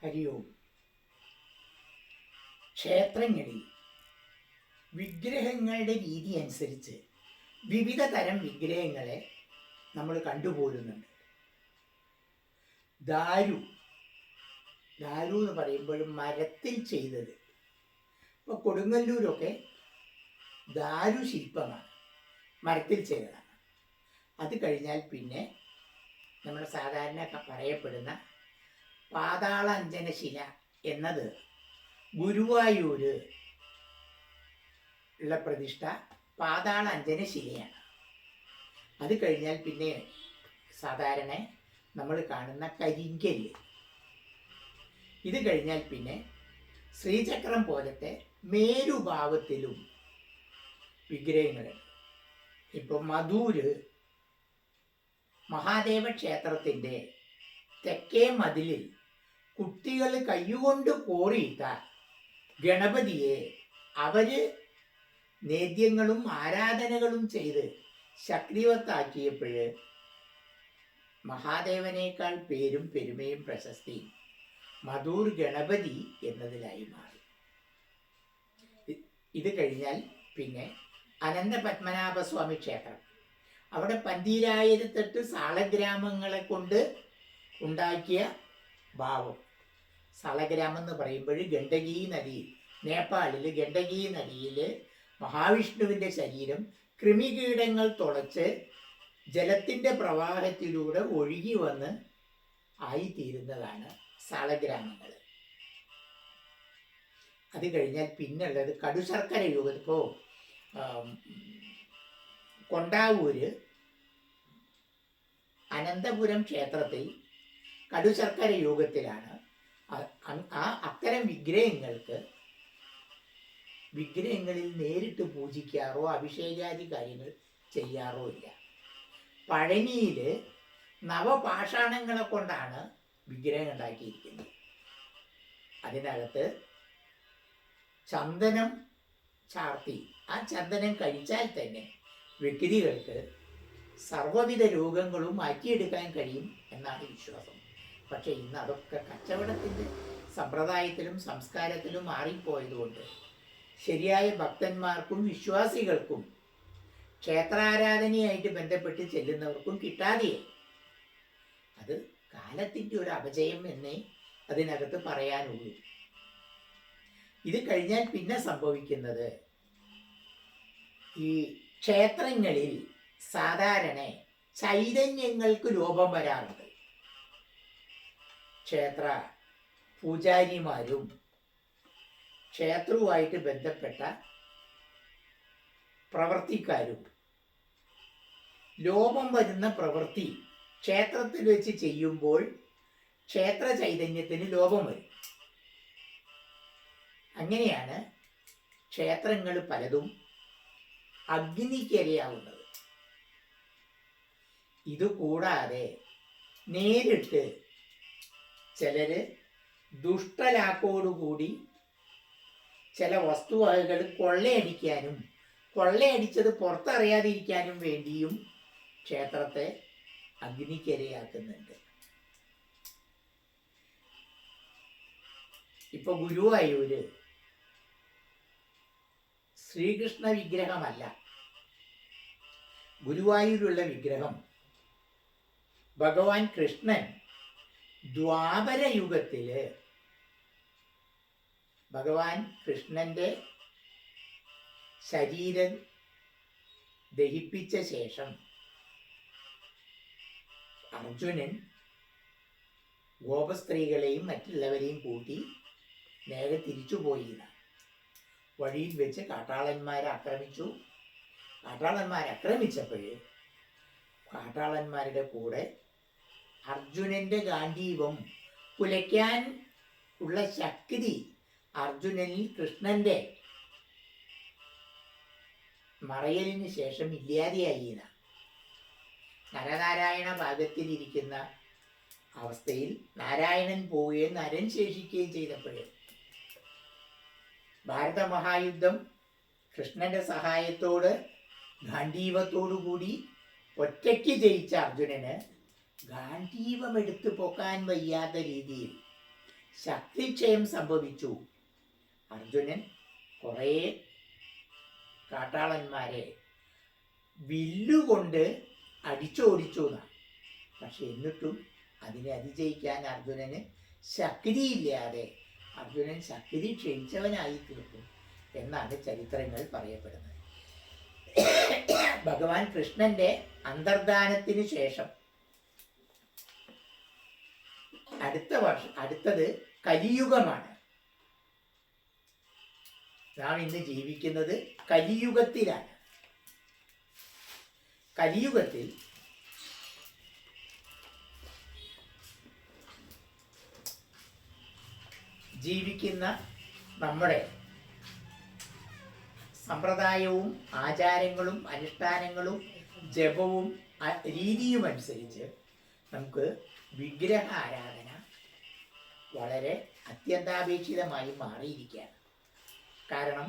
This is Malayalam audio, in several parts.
ഹരി ഓം. ക്ഷേത്രങ്ങളിൽ വിഗ്രഹങ്ങളുടെ രീതി അനുസരിച്ച് വിവിധ തരം വിഗ്രഹങ്ങളെ നമ്മൾ കണ്ടുപോരുന്നുണ്ട്. ദാരു എന്ന് പറയുമ്പോഴും മരത്തിൽ ചെയ്തത്. ഇപ്പോൾ കൊടുങ്ങല്ലൂരൊക്കെ ദാരു ശില്പമാണ്, മരത്തിൽ ചെയ്തതാണ്. അത് കഴിഞ്ഞാൽ പിന്നെ നമ്മൾ സാധാരണ പറയപ്പെടുന്ന പാതാളാഞ്ജനശില എന്നത് ഗുരുവായൂര് ഉള്ള പ്രതിഷ്ഠ പാതാളാഞ്ജനശിലയാണ്. അത് കഴിഞ്ഞാൽ പിന്നെ സാധാരണ നമ്മൾ കാണുന്ന കരിങ്കല്ല്. ഇത് കഴിഞ്ഞാൽ പിന്നെ ശ്രീചക്രം പോലത്തെ മേരുഭാവത്തിലും വിഗ്രഹങ്ങളുണ്ട്. ഇപ്പം മധൂര് മഹാദേവ ക്ഷേത്രത്തിൻ്റെ തെക്കേ മതിലിൽ കുട്ടികൾ കൈകൊണ്ട് കോറിയിട്ട ഗണപതിയെ അവര് നേദ്യങ്ങളും ആരാധനകളും ചെയ്ത് ശക്തിവത്താക്കിയപ്പോൾ മഹാദേവനേക്കാൾ പേരും പെരുമയും പ്രശസ്തിയും മധൂർ ഗണപതി എന്നതിലായി മാറി. ഇത് കഴിഞ്ഞാൽ പിന്നെ അനന്ത പത്മനാഭസ്വാമി ക്ഷേത്രം. അവിടെ 12,008 സാളഗ്രാമങ്ങളെ കൊണ്ട് ഉണ്ടാക്കിയ ഭാവം. സാളഗ്രാമം എന്ന് പറയുമ്പോൾ ഗണ്ഡകി നദിയിൽ, നേപ്പാളിൽ ഗണ്ഡകി നദിയിൽ മഹാവിഷ്ണുവിൻ്റെ ശരീരം കൃമികീടങ്ങൾ തുളച്ച് ജലത്തിൻ്റെ പ്രവാഹത്തിലൂടെ ഒഴുകി വന്ന് ആയിത്തീരുന്നതാണ് സാളഗ്രാമങ്ങൾ. അത് കഴിഞ്ഞാൽ പിന്നുള്ളത് കടുശർക്കര യുഗം. ഇപ്പോൾ കൊണ്ടാവൂര് അനന്തപുരം ക്ഷേത്രത്തിൽ കടുശർക്കര യോഗത്തിലാണ് അത്തരം വിഗ്രഹങ്ങളിൽ നേരിട്ട് പൂജിക്കാറോ അഭിഷേകാദി കാര്യങ്ങൾ ചെയ്യാറോ ഇല്ല. പഴനിയിൽ നവപാഷാണങ്ങളെ കൊണ്ടാണ് വിഗ്രഹം ഉണ്ടാക്കിയിരിക്കുന്നത്. അതിനകത്ത് ചന്ദനം ചാർത്തി ആ ചന്ദനം കഴിച്ചാൽ തന്നെ വ്യക്തികൾക്ക് സർവ്വവിധ രോഗങ്ങളും മാറ്റിയെടുക്കാൻ കഴിയും എന്നാണ് വിശ്വാസം. പക്ഷേ ഇന്ന് അതൊക്കെ കച്ചവടത്തിൻ്റെ സമ്പ്രദായത്തിലും സംസ്കാരത്തിലും മാറിപ്പോയതുകൊണ്ട് ശരിയായ ഭക്തന്മാർക്കും വിശ്വാസികൾക്കും ക്ഷേത്രാരാധനയായിട്ട് ബന്ധപ്പെട്ട് ചെല്ലുന്നവർക്കും കിട്ടാതെയായി. അത് കാലത്തിൻ്റെ ഒരു അപജയം എന്നേ അതിനകത്ത് പറയാനുള്ളൂ. ഇത് കഴിഞ്ഞാൽ പിന്നെ സംഭവിക്കുന്നത്, ഈ ക്ഷേത്രങ്ങളിൽ സാധാരണ ചൈതന്യങ്ങൾക്ക് രൂപം വരാറുണ്ട്. ക്ഷേത്ര പൂജാരിമാരും ക്ഷേത്രവുമായിട്ട് ബന്ധപ്പെട്ട പ്രവർത്തിക്കാരും ലോപം വരുന്ന പ്രവൃത്തി ക്ഷേത്രത്തിൽ വെച്ച് ചെയ്യുമ്പോൾ ക്ഷേത്ര ചൈതന്യത്തിന് ലോപം വരും. അങ്ങനെയാണ് ക്ഷേത്രങ്ങൾ പലതും അഗ്നിക്കിരയാവുന്നത്. ഇതുകൂടാതെ നേരിട്ട് ചിലര് ദുഷ്ടലാക്കോടുകൂടി ചില വസ്തുവകകൾ കൊള്ളയടിക്കാനും കൊള്ളയടിച്ചത് പുറത്തറിയാതിരിക്കാനും വേണ്ടിയും ക്ഷേത്രത്തെ അഗ്നിക്കിരയാക്കുന്നുണ്ട്. ഇപ്പൊ ഗുരുവായൂര് ശ്രീകൃഷ്ണ വിഗ്രഹമല്ല. ഗുരുവായൂരുള്ള വിഗ്രഹം ഭഗവാൻ കൃഷ്ണൻ ദ്വാപര യുഗത്തില് ഭഗവാൻ കൃഷ്ണന്റെ ശരീരം ദഹിപ്പിച്ച ശേഷം അർജുനൻ ഗോപസ്ത്രീകളെയും മറ്റുള്ളവരെയും കൂട്ടി നേരെ തിരിച്ചുപോയി. വഴിയിൽ വെച്ച് കാട്ടാളന്മാരെ ആക്രമിച്ചു. ആക്രമിച്ചപ്പോൾ കാട്ടാളന്മാരുടെ കൂടെ അർജുനന്റെ ഗാന്ധീവം കുലയ്ക്കാൻ ഉള്ള ശക്തി അർജുനനിൽ കൃഷ്ണന്റെ മറയലിന് ശേഷം ഇല്ലാതെയായി. നരനാരായണ ഭാഗത്തിലിരിക്കുന്ന അവസ്ഥയിൽ നാരായണൻ പോവുകയും നരൻ ശേഷിക്കുകയും ചെയ്തപ്പോൾ ഭാരത മഹായുദ്ധം കൃഷ്ണന്റെ സഹായത്തോട് ഗാന്ധീവത്തോടുകൂടി ഒറ്റയ്ക്ക് ജയിച്ച അർജുനന് ഗാന്ധീവം എടുത്തു പോക്കാൻ വയ്യാത്ത രീതിയിൽ ശക്തിക്ഷയം സംഭവിച്ചു. അർജുനൻ കുറേ കാട്ടാളന്മാരെ വില്ലുകൊണ്ട് അടിച്ചോടിച്ചു എന്നാണ്. പക്ഷെ എന്നിട്ടും അതിനെ അതിജയിക്കാൻ അർജുനന് ശക്തിയില്ലാതെ അർജുനൻ ശക്തി ക്ഷയിച്ചവനായി തീർന്നു എന്നാണ് ചരിത്രങ്ങൾ പറയപ്പെടുന്നത്. ഭഗവാൻ കൃഷ്ണന്റെ അന്തർധാനത്തിന് ശേഷം അടുത്തത് കലിയുഗമാണ്. നാം ഇന്ന് ജീവിക്കുന്നത് കലിയുഗത്തിലാണ്. കലിയുഗത്തിൽ ജീവിക്കുന്ന നമ്മുടെ സമ്പ്രദായവും ആചാരങ്ങളും അനുഷ്ഠാനങ്ങളും ജപവും രീതിയും അനുസരിച്ച് നമുക്ക് വിഗ്രഹ ആരാധന വളരെ അത്യന്താപേക്ഷിതമായി മാറിയിരിക്കുകയാണ്. കാരണം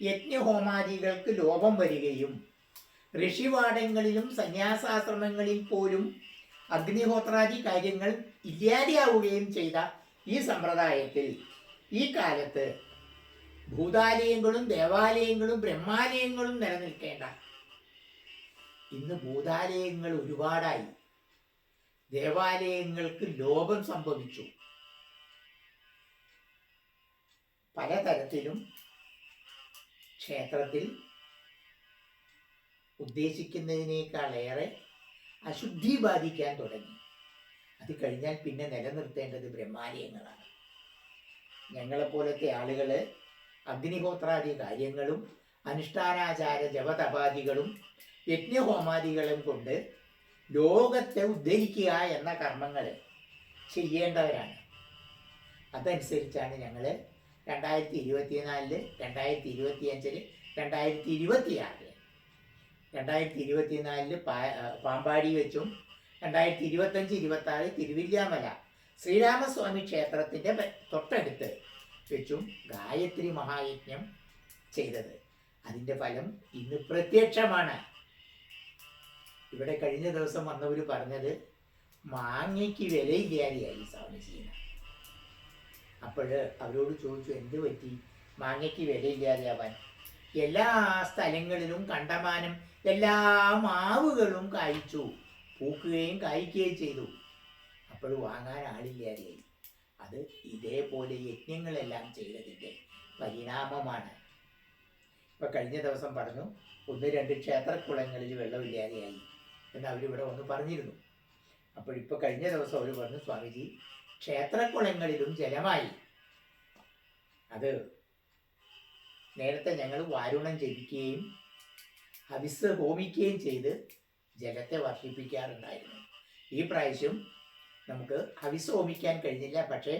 യജ്ഞഹോമാദികൾക്ക് ലോപം വരികയും ഋഷിവാടങ്ങളിലും സന്യാസാശ്രമങ്ങളിൽ പോലും അഗ്നിഹോത്രാദി കാര്യങ്ങൾ ഇല്ലാതെയാവുകയും ചെയ്ത ഈ സമ്പ്രദായത്തിൽ ഈ കാലത്ത് ഭൂതാലയങ്ങളും ദേവാലയങ്ങളും ബ്രഹ്മാലയങ്ങളും നിലനിൽക്കേണ്ട ഇന്ന് ഭൂതാലയങ്ങൾ ഒരുപാടായി. ദേവാലയങ്ങൾക്ക് ലോപം സംഭവിച്ചു. പലതരത്തിലും ക്ഷേത്രത്തിൽ ഉദ്ദേശിക്കുന്നതിനേക്കാളേറെ അശുദ്ധി ബാധിക്കാൻ തുടങ്ങി. അത് കഴിഞ്ഞാൽ പിന്നെ നിലനിർത്തേണ്ടത് ബ്രഹ്മാലയങ്ങളാണ്. ഞങ്ങളെപ്പോലത്തെ ആളുകൾ അഗ്നിഹോത്രാദി കാര്യങ്ങളും അനുഷ്ഠാനാചാര ജപതപാദികളും യജ്ഞഹോമാദികളും കൊണ്ട് ലോകത്തെ ഉദ്ധരിക്കുക എന്ന കർമ്മങ്ങൾ ചെയ്യേണ്ടവരാണ്. അതനുസരിച്ചാണ് ഞങ്ങൾ 2024, 2025, 2026 2024 പാമ്പാടി വെച്ചും 2025-26 തിരുവില്യാമല ശ്രീരാമസ്വാമി ക്ഷേത്രത്തിൻ്റെ തൊട്ടടുത്ത് വെച്ചും ഗായത്രി മഹായജ്ഞം ചെയ്തത്. അതിൻ്റെ ഫലം ഇന്ന് പ്രത്യക്ഷമാണ്. ഇവിടെ കഴിഞ്ഞ ദിവസം വന്നവർ പറഞ്ഞത് മാങ്ങയ്ക്ക് വിലയില്ലാതെയായി സ്വാമിജീന. അപ്പോൾ അവരോട് ചോദിച്ചു, എന്ത് പറ്റി മാങ്ങയ്ക്ക് വിലയില്ലാതെയാവാൻ? എല്ലാ സ്ഥലങ്ങളിലും കണ്ടമാനം എല്ലാ മാവുകളും കായ്ച്ചു, പൂക്കുകയും കായ്ക്കുകയും ചെയ്തു. അപ്പോൾ വാങ്ങാൻ ആളില്ലാതെയായി. അത് ഇതേപോലെ യജ്ഞങ്ങളെല്ലാം ചെയ്തതിൻ്റെ പരിണാമമാണ്. ഇപ്പം കഴിഞ്ഞ ദിവസം പറഞ്ഞു 1-2 ക്ഷേത്രക്കുളങ്ങളിൽ വെള്ളമില്ലാതെയായി എന്ന് അവരിവിടെ വന്ന് പറഞ്ഞിരുന്നു. അപ്പോഴിപ്പോൾ കഴിഞ്ഞ ദിവസം അവർ പറഞ്ഞു, സ്വാമിജി ക്ഷേത്രക്കുളങ്ങളിലും ജലമായി. അത് നേരത്തെ ഞങ്ങൾ വാരുണം ജപിക്കുകയും ഹവിസ് ഹോമിക്കുകയും ചെയ്ത് ജലത്തെ വർഷിപ്പിക്കാറുണ്ടായിരുന്നു. ഈ പ്രാവശ്യം നമുക്ക് ഹവിസ് ഹോമിക്കാൻ കഴിഞ്ഞില്ല, പക്ഷേ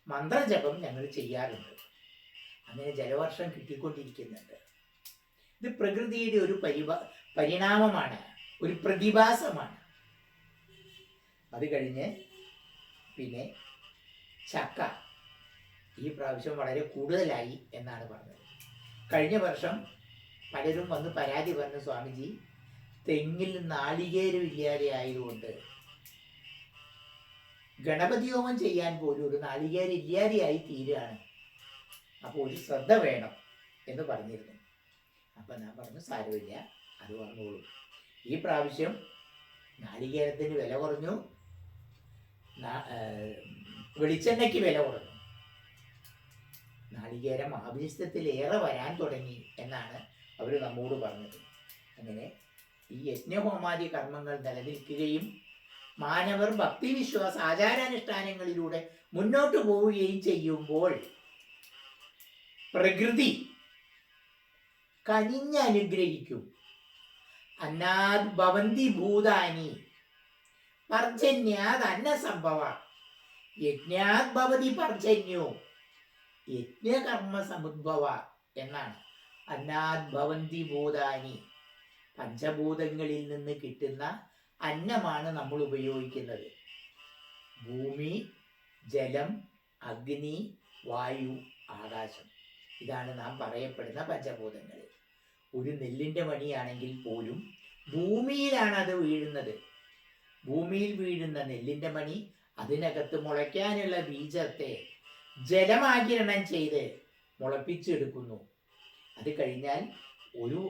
മന്ത്രജപം ഞങ്ങൾ ചെയ്യാറുണ്ട്. അങ്ങനെ ജലവർഷം കിട്ടിക്കൊണ്ടിരിക്കുന്നുണ്ട്. ഇത് പ്രകൃതിയുടെ ഒരു പരിണാമമാണ്, ഒരു പ്രതിഭാസമാണ്. അത് കഴിഞ്ഞ് പിന്നെ ചക്ക ഈ പ്രാവശ്യം വളരെ കൂടുതലായി എന്നാണ് പറഞ്ഞത്. കഴിഞ്ഞ വർഷം പലരും വന്ന് പരാതി പറഞ്ഞു, സ്വാമിജി തെങ്ങിൽ നാളികേരം ഇല്ലാതെ ആയതുകൊണ്ട് ഗണപതി ഹോമം ചെയ്യാൻ പോലും ഒരു നാളികേരം ഇല്ലാതെയായി തീരുകയാണ്, അപ്പോൾ ഒരു ശ്രദ്ധ വേണം എന്ന് പറഞ്ഞിരുന്നു. അപ്പം ഞാൻ പറഞ്ഞു, സാരമില്ല, അത് വന്നോളൂ. ഈ പ്രാവശ്യം നാളികേരത്തിന് വില കുറഞ്ഞു, വെളിച്ചെണ്ണയ്ക്ക് വില കുറഞ്ഞു, നാളികേരം ആവശ്യത്തിലേറെ വരാൻ തുടങ്ങി എന്നാണ് അവർ നമ്മോട് പറഞ്ഞത്. അങ്ങനെ ഈ യജ്ഞഹോമാദി കർമ്മങ്ങൾ നിലനിൽക്കുകയും മാനവർ ഭക്തിവിശ്വാസ ആചാരാനുഷ്ഠാനങ്ങളിലൂടെ മുന്നോട്ട് പോവുകയും ചെയ്യുമ്പോൾ പ്രകൃതി കനിഞ്ഞനുഗ്രഹിക്കും. അന്നാദ് ഭവന്തി ഭൂതാനി പർജന്യാദ് അന്നസംഭവ യജ്ഞാത് ഭവതി പർജന്യോ യജ്ഞകർമ്മ സമുദ്ഭവ എന്നാണ്. അന്നാദ് ഭവന്തി ഭൂതാനി, പഞ്ചഭൂതങ്ങളിൽ നിന്ന് കിട്ടുന്ന അന്നമാണ് നമ്മൾ ഉപയോഗിക്കുന്നത്. ഭൂമി, ജലം, അഗ്നി, വായു, ആകാശം, ഇതാണ് നാം പറയപ്പെടുന്ന പഞ്ചഭൂതങ്ങൾ. ഒരു നെല്ലിൻ്റെ മണിയാണെങ്കിൽ പോലും ഭൂമിയിലാണ് അത് വീഴുന്നത്. ഭൂമിയിൽ വീഴുന്ന നെല്ലിൻ്റെ മണി അതിനകത്ത് മുളയ്ക്കാനുള്ള ബീജത്തെ ജലമാകിരണം ചെയ്ത് മുളപ്പിച്ചെടുക്കുന്നു. അത് കഴിഞ്ഞാൽ ഒരു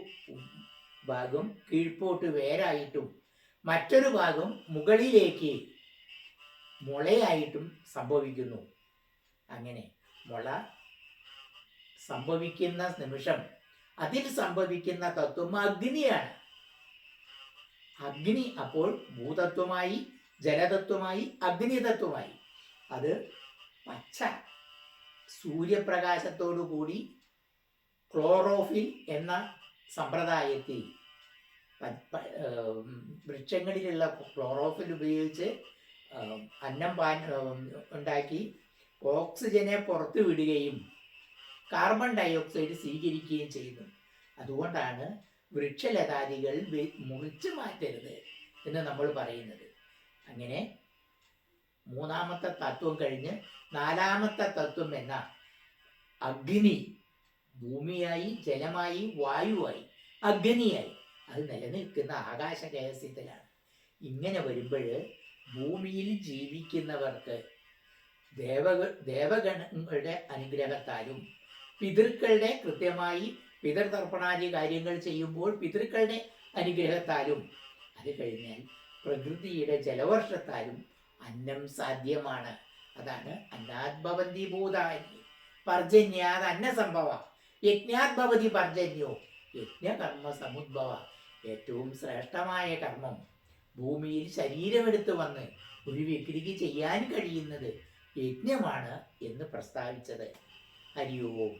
ഭാഗം കീഴ്പോട്ട് വേരായിട്ടും മറ്റൊരു ഭാഗം മുകളിലേക്ക് മുളയായിട്ടും സംഭവിക്കുന്നു. അങ്ങനെ മുള സംഭവിക്കുന്ന നിമിഷം അതിൽ സംഭവിക്കുന്ന തത്വം അഗ്നിയാണ്. അഗ്നി അപ്പോൾ ഭൂതത്വമായി, ജലതത്വമായി, അഗ്നിതത്വമായി. അത് പച്ച സൂര്യപ്രകാശത്തോടു കൂടി ക്ലോറോഫിൽ എന്ന സമ്പ്രദായത്തിൽ വൃക്ഷങ്ങളിലുള്ള ക്ലോറോഫിൽ ഉപയോഗിച്ച് അന്നം ഉണ്ടാക്കി ഓക്സിജനെ പുറത്തു വിടുകയും കാർബൺ ഡയോക്സൈഡ് സ്വീകരിക്കുകയും ചെയ്യുന്നു. അതുകൊണ്ടാണ് വൃക്ഷലതാദികൾ മുറിച്ചു മാറ്റരുത് എന്ന് നമ്മൾ പറയുന്നത്. അങ്ങനെ മൂന്നാമത്തെ തത്വം കഴിഞ്ഞ് നാലാമത്തെ തത്വം എന്ന അഗ്നി, ഭൂമിയായി, ജലമായി, വായുവായി, അഗ്നിയായി അത് നിലനിൽക്കുന്ന ആകാശ രഹസ്യത്തിലാണ്. ഇങ്ങനെ വരുമ്പോൾ ഭൂമിയിൽ ജീവിക്കുന്നവർക്ക് ദേവഗണങ്ങളുടെ അനുഗ്രഹത്താലും പിതൃക്കളുടെ കൃത്യമായി പിതൃതർപ്പണാദി കാര്യങ്ങൾ ചെയ്യുമ്പോൾ പിതൃക്കളുടെ അനുഗ്രഹത്താലും അത് കഴിഞ്ഞാൽ പ്രകൃതിയുടെ ജലവർഷത്താലും അന്നം സാധ്യമാണ്. അതാണ് അന്നാദ്ഭവന്തി ഭൂതാനി പർജന്യാത് അന്നസംഭവ യജ്ഞാത് ഭവതി പർജന്യോ യജ്ഞകർമ്മ സമുദ്ഭവ. ഏറ്റവും ശ്രേഷ്ഠമായ കർമ്മം ഭൂമിയിൽ ശരീരമെടുത്ത് വന്ന് ഒരു വ്യക്തിക്ക് ചെയ്യാൻ കഴിയുന്നത് യജ്ഞമാണ് എന്ന് പ്രസ്താവിച്ചത്. ഹരി ഓം.